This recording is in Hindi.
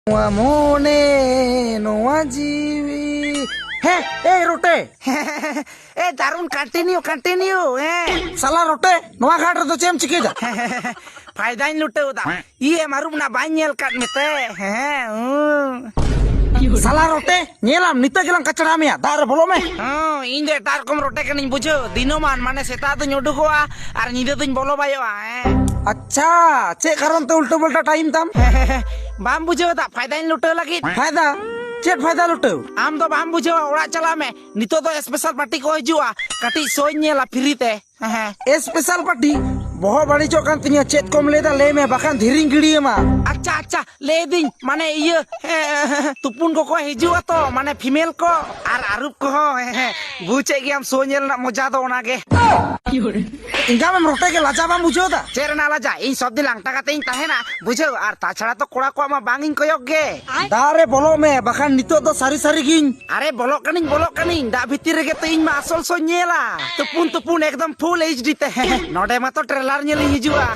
Mone Noa Jiwi. Hey, Rote. Darun continue. Salah Rote. Noa Ghatar to chem chikeda. Faidain lute uda. Iye marum na banyel kat mete. Salah Rote. Nyelam nita gelang kacamia. Dar bolo me. Inde tar kom rote kaning bujo. Dinoman mane seta tu nyodu koa. Ar nyide tu bolo bayo अच्छा चे कारण तो उल्टा पुल्टा टाइम तम बाम बुझे ता फायदा इन लुटे लगी फायदा चेट फायदा लुटे आम तो बाम बुझे ओड़ा चला में नितो तो स्पेशल पार्टी को हिजुआ कटी सोई नेला फ्री ते स्पेशल पार्टी बहुत बड़ी चौकान तिनिया चेट कोम लेदा ले में बखान धीरिंग गिड़ी मा अच्छा ले दिन माने ये तुपुन को हिजुआ तो माने फीमेल को आर आरुप को बुझे कि हम सोई नेल ना मजा तो ओनागे इनका में रोटे के लाजा बाम बुझो दा चेर ना लाजा इन सब दिन लांगटा काते इन ताहेना बुझो आर ताछड़ा तो कोड़ा को मा बांगिंग कोयक गे दारे बोलो में बखान नितो तो सारी गिन अरे बोलो कनिंग दा भितिर गे तो इन मा असल सो नेला तुपुन एकदम फुल एचडी ते नोडे मा तो ट्रेलर नेल हिजुआ